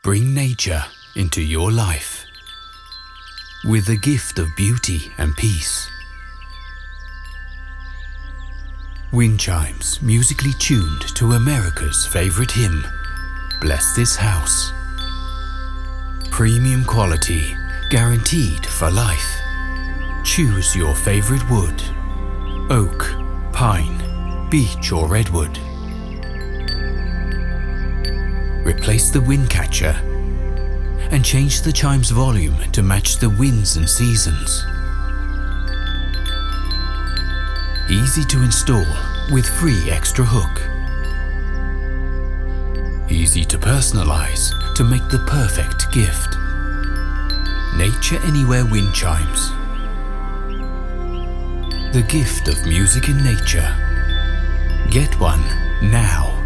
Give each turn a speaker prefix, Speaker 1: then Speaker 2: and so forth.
Speaker 1: Bring nature into your life with the gift of beauty and peace. Windchimes, musically tuned to America's favorite hymn, Bless This House. Premium quality, guaranteed for life. Choose your favorite wood: oak, pine, beech or redwood. Replace the wind catcher and change the chime's volume to match the winds and seasons. Easy to install with free extra hook. Easy to personalize to make the perfect gift. Nature Anywhere Wind Chimes. The gift of music in nature. Get one now.